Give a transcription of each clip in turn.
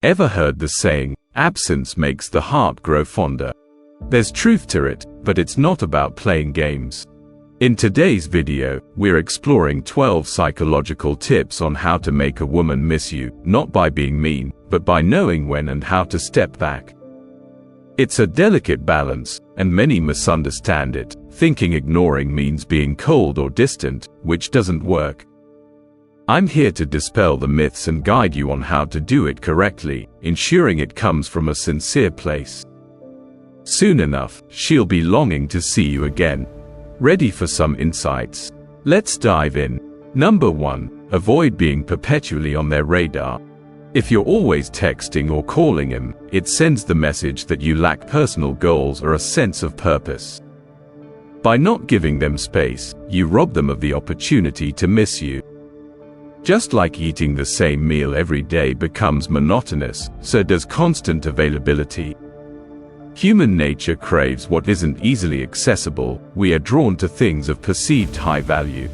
Ever heard the saying, absence makes the heart grow fonder? There's truth to it, but it's not about playing games. In today's video, we're exploring 12 psychological tips on how to make a woman miss you, not by being mean, but by knowing when and how to step back. It's a delicate balance, and many misunderstand it, thinking ignoring means being cold or distant, which doesn't work. I'm here to dispel the myths and guide you on how to do it correctly, ensuring it comes from a sincere place. Soon enough, she'll be longing to see you again. Ready for some insights? Let's dive in. Number 1. Avoid being perpetually on their radar. If you're always texting or calling him, it sends the message that you lack personal goals or a sense of purpose. By not giving them space, you rob them of the opportunity to miss you. Just like eating the same meal every day becomes monotonous, so does constant availability. Human nature craves what isn't easily accessible. We are drawn to things of perceived high value.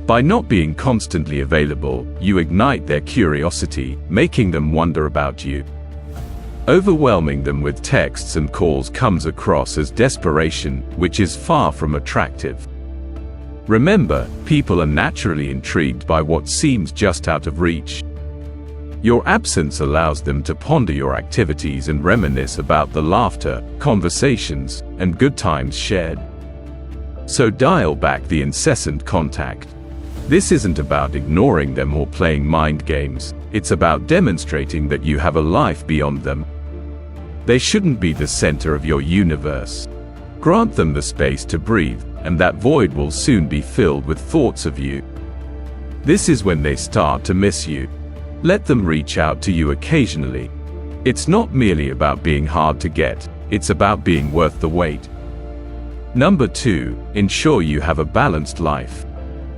By not being constantly available, you ignite their curiosity, making them wonder about you. Overwhelming them with texts and calls comes across as desperation, which is far from attractive. Remember, people are naturally intrigued by what seems just out of reach. Your absence allows them to ponder your activities and reminisce about the laughter, conversations, and good times shared. So dial back the incessant contact. This isn't about ignoring them or playing mind games, it's about demonstrating that you have a life beyond them. They shouldn't be the center of your universe. Grant them the space to breathe, and that void will soon be filled with thoughts of you. This is when they start to miss you. Let them reach out to you occasionally. It's not merely about being hard to get, it's about being worth the wait. Number 2. Ensure you have a balanced life.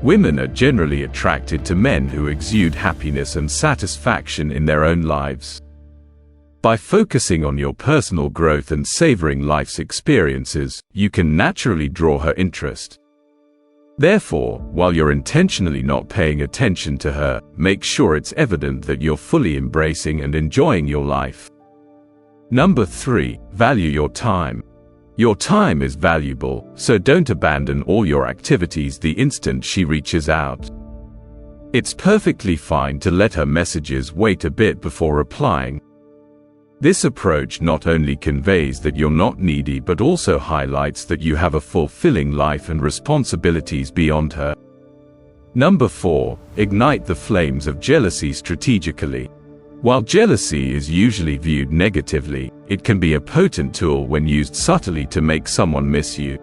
Women are generally attracted to men who exude happiness and satisfaction in their own lives. By focusing on your personal growth and savoring life's experiences, you can naturally draw her interest. Therefore, while you're intentionally not paying attention to her, make sure it's evident that you're fully embracing and enjoying your life. Number 3. Value your time. Your time is valuable, so don't abandon all your activities the instant she reaches out. It's perfectly fine to let her messages wait a bit before replying. This approach not only conveys that you're not needy but also highlights that you have a fulfilling life and responsibilities beyond her. Number 4. Ignite the flames of jealousy strategically. While jealousy is usually viewed negatively, it can be a potent tool when used subtly to make someone miss you.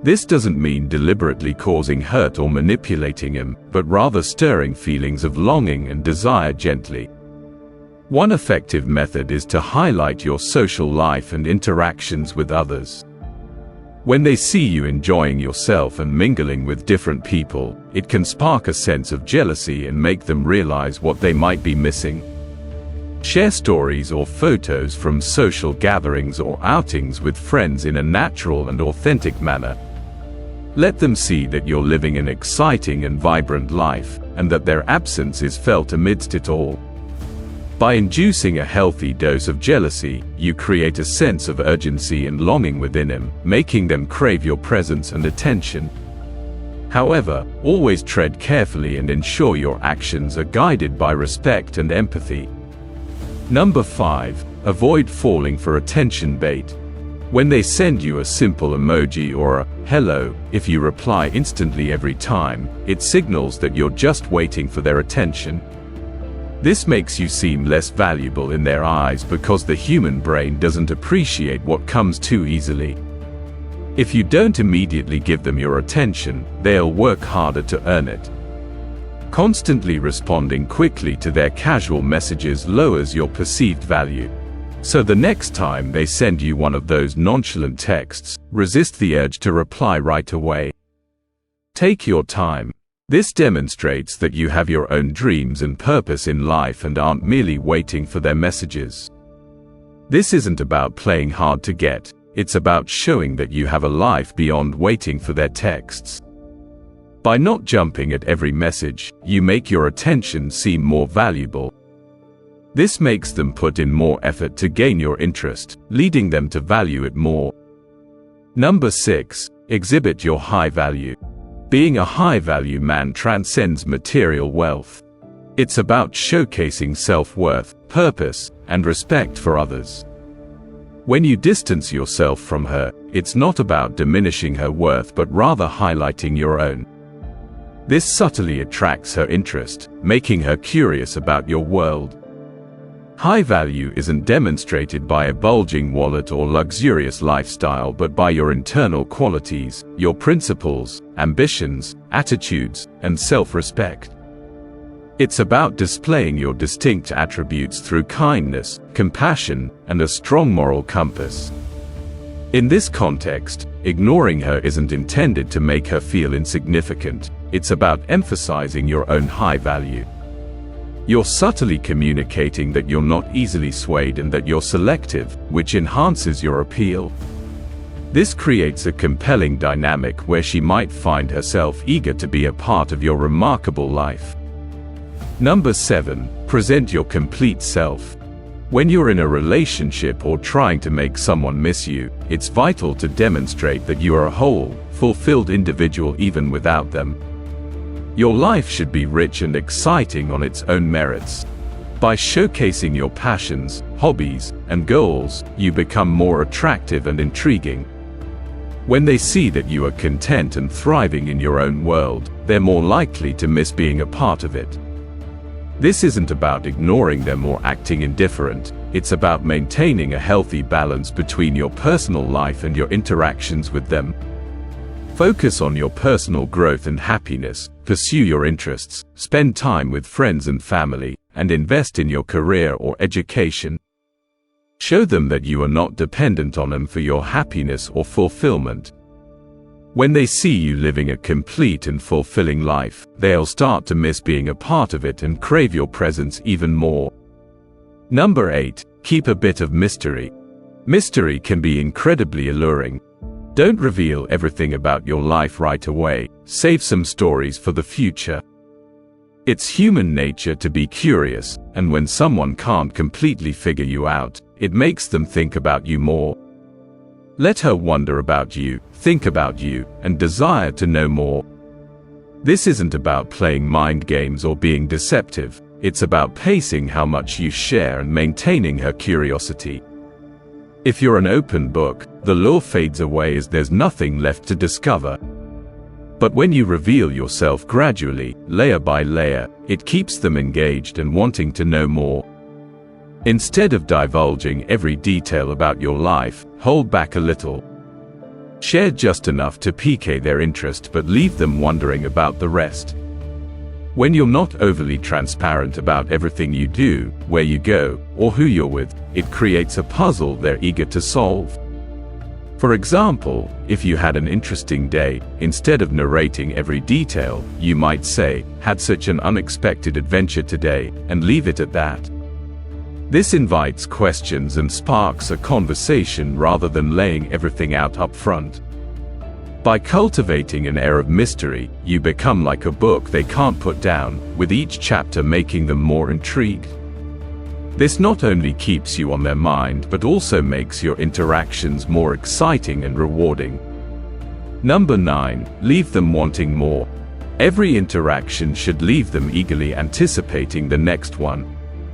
This doesn't mean deliberately causing hurt or manipulating him, but rather stirring feelings of longing and desire gently. One effective method is to highlight your social life and interactions with others. When they see you enjoying yourself and mingling with different people, it can spark a sense of jealousy and make them realize what they might be missing. Share stories or photos from social gatherings or outings with friends in a natural and authentic manner. Let them see that you're living an exciting and vibrant life, and that their absence is felt amidst it all. By inducing a healthy dose of jealousy, you create a sense of urgency and longing within them, making them crave your presence and attention. However, always tread carefully and ensure your actions are guided by respect and empathy. Number 5. Avoid falling for attention bait. When they send you a simple emoji or a hello, if you reply instantly every time, it signals that you're just waiting for their attention. This makes you seem less valuable in their eyes because the human brain doesn't appreciate what comes too easily. If you don't immediately give them your attention, they'll work harder to earn it. Constantly responding quickly to their casual messages lowers your perceived value. So the next time they send you one of those nonchalant texts, resist the urge to reply right away. Take your time. This demonstrates that you have your own dreams and purpose in life and aren't merely waiting for their messages. This isn't about playing hard to get, it's about showing that you have a life beyond waiting for their texts. By not jumping at every message, you make your attention seem more valuable. This makes them put in more effort to gain your interest, leading them to value it more. Number 6. Exhibit your high value. Being a high-value man transcends material wealth. It's about showcasing self-worth, purpose, and respect for others. When you distance yourself from her, it's not about diminishing her worth but rather highlighting your own. This subtly attracts her interest, making her curious about your world. High value isn't demonstrated by a bulging wallet or luxurious lifestyle but by your internal qualities, your principles, ambitions, attitudes, and self-respect. It's about displaying your distinct attributes through kindness, compassion, and a strong moral compass. In this context, ignoring her isn't intended to make her feel insignificant, it's about emphasizing your own high value. You're subtly communicating that you're not easily swayed and that you're selective, which enhances your appeal. This creates a compelling dynamic where she might find herself eager to be a part of your remarkable life. Number 7. Present your complete self. When you're in a relationship or trying to make someone miss you, it's vital to demonstrate that you are a whole, fulfilled individual even without them. Your life should be rich and exciting on its own merits. By showcasing your passions, hobbies, and goals, you become more attractive and intriguing. When they see that you are content and thriving in your own world, they're more likely to miss being a part of it. This isn't about ignoring them or acting indifferent, it's about maintaining a healthy balance between your personal life and your interactions with them. Focus on your personal growth and happiness, pursue your interests, spend time with friends and family, and invest in your career or education. Show them that you are not dependent on them for your happiness or fulfillment. When they see you living a complete and fulfilling life, they'll start to miss being a part of it and crave your presence even more. Number 8. Keep a bit of mystery. Mystery can be incredibly alluring. Don't reveal everything about your life right away, save some stories for the future. It's human nature to be curious, and when someone can't completely figure you out, it makes them think about you more. Let her wonder about you, think about you, and desire to know more. This isn't about playing mind games or being deceptive, it's about pacing how much you share and maintaining her curiosity. If you're an open book, the lure fades away as there's nothing left to discover. But when you reveal yourself gradually, layer by layer, it keeps them engaged and wanting to know more. Instead of divulging every detail about your life, hold back a little. Share just enough to pique their interest but leave them wondering about the rest. When you're not overly transparent about everything you do, where you go, or who you're with, it creates a puzzle they're eager to solve. For example, if you had an interesting day, instead of narrating every detail, you might say, "Had such an unexpected adventure today," and leave it at that. This invites questions and sparks a conversation rather than laying everything out up front. By cultivating an air of mystery, you become like a book they can't put down, with each chapter making them more intrigued. This not only keeps you on their mind but also makes your interactions more exciting and rewarding. Number 9. Leave them wanting more. Every interaction should leave them eagerly anticipating the next one.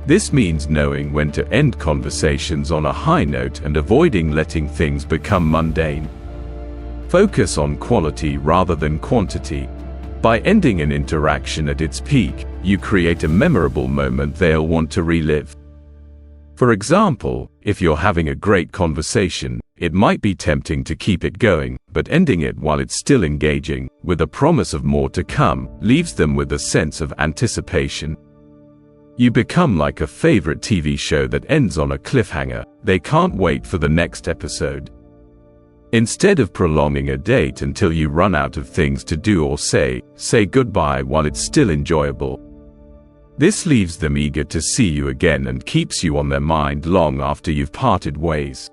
This means knowing when to end conversations on a high note and avoiding letting things become mundane. Focus on quality rather than quantity. By ending an interaction at its peak, you create a memorable moment they'll want to relive. For example, if you're having a great conversation, it might be tempting to keep it going, but ending it while it's still engaging, with a promise of more to come, leaves them with a sense of anticipation. You become like a favorite TV show that ends on a cliffhanger. They can't wait for the next episode. Instead of prolonging a date until you run out of things to do or say goodbye while it's still enjoyable. This leaves them eager to see you again and keeps you on their mind long after you've parted ways.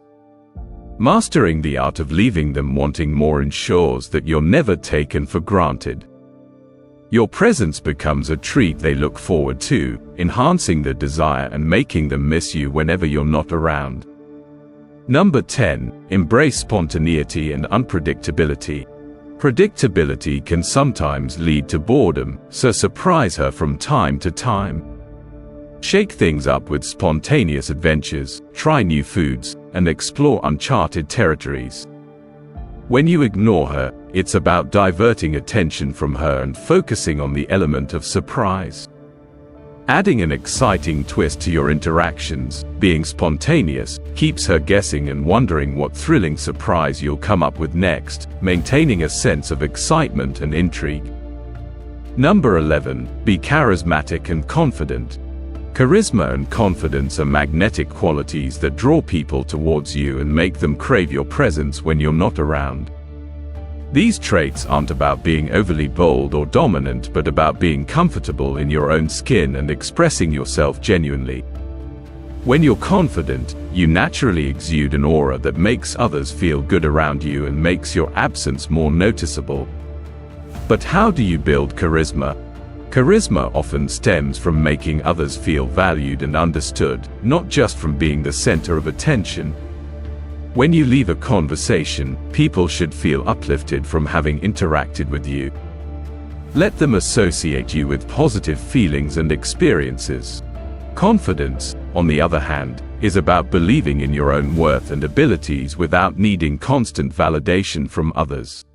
Mastering the art of leaving them wanting more ensures that you're never taken for granted. Your presence becomes a treat they look forward to, enhancing the desire and making them miss you whenever you're not around. Number 10. Embrace spontaneity and unpredictability. Predictability can sometimes lead to boredom, so surprise her from time to time. Shake things up with spontaneous adventures, try new foods, and explore uncharted territories. When you ignore her, it's about diverting attention from her and focusing on the element of surprise. Adding an exciting twist to your interactions, being spontaneous, keeps her guessing and wondering what thrilling surprise you'll come up with next, maintaining a sense of excitement and intrigue. Number 11. Be charismatic and confident. Charisma and confidence are magnetic qualities that draw people towards you and make them crave your presence when you're not around. These traits aren't about being overly bold or dominant, but about being comfortable in your own skin and expressing yourself genuinely. When you're confident, you naturally exude an aura that makes others feel good around you and makes your absence more noticeable. But how do you build charisma? Charisma often stems from making others feel valued and understood, not just from being the center of attention. When you leave a conversation, people should feel uplifted from having interacted with you. Let them associate you with positive feelings and experiences. Confidence, on the other hand, is about believing in your own worth and abilities without needing constant validation from others.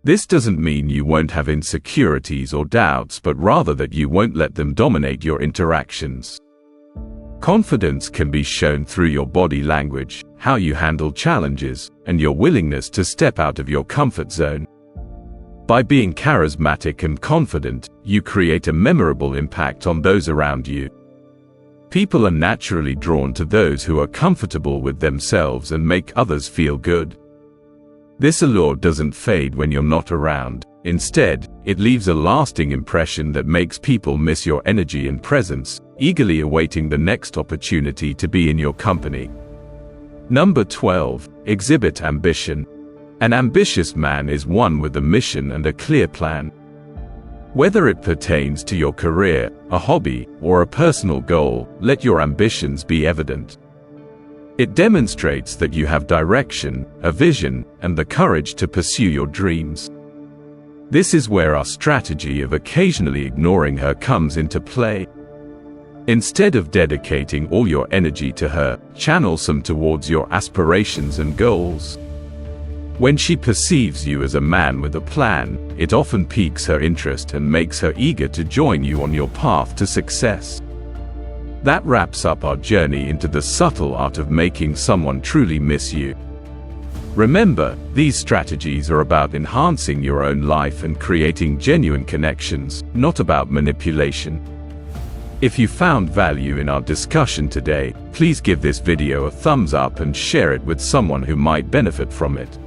This doesn't mean you won't have insecurities or doubts, but rather that you won't let them dominate your interactions. Confidence can be shown through your body language, how you handle challenges, and your willingness to step out of your comfort zone. By being charismatic and confident, you create a memorable impact on those around you. People are naturally drawn to those who are comfortable with themselves and make others feel good. This allure doesn't fade when you're not around. Instead, it leaves a lasting impression that makes people miss your energy and presence, eagerly awaiting the next opportunity to be in your company. Number 12. Exhibit ambition. An ambitious man is one with a mission and a clear plan. Whether it pertains to your career, a hobby, or a personal goal, let your ambitions be evident. It demonstrates that you have direction, a vision, and the courage to pursue your dreams. This is where our strategy of occasionally ignoring her comes into play. Instead of dedicating all your energy to her, channel some towards your aspirations and goals. When she perceives you as a man with a plan, it often piques her interest and makes her eager to join you on your path to success. That wraps up our journey into the subtle art of making someone truly miss you. Remember, these strategies are about enhancing your own life and creating genuine connections, not about manipulation. If you found value in our discussion today, please give this video a thumbs up and share it with someone who might benefit from it.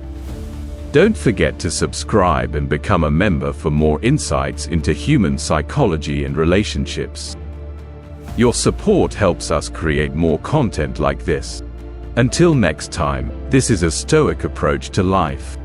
Don't forget to subscribe and become a member for more insights into human psychology and relationships. Your support helps us create more content like this. Until next time, this is a Stoic approach to life.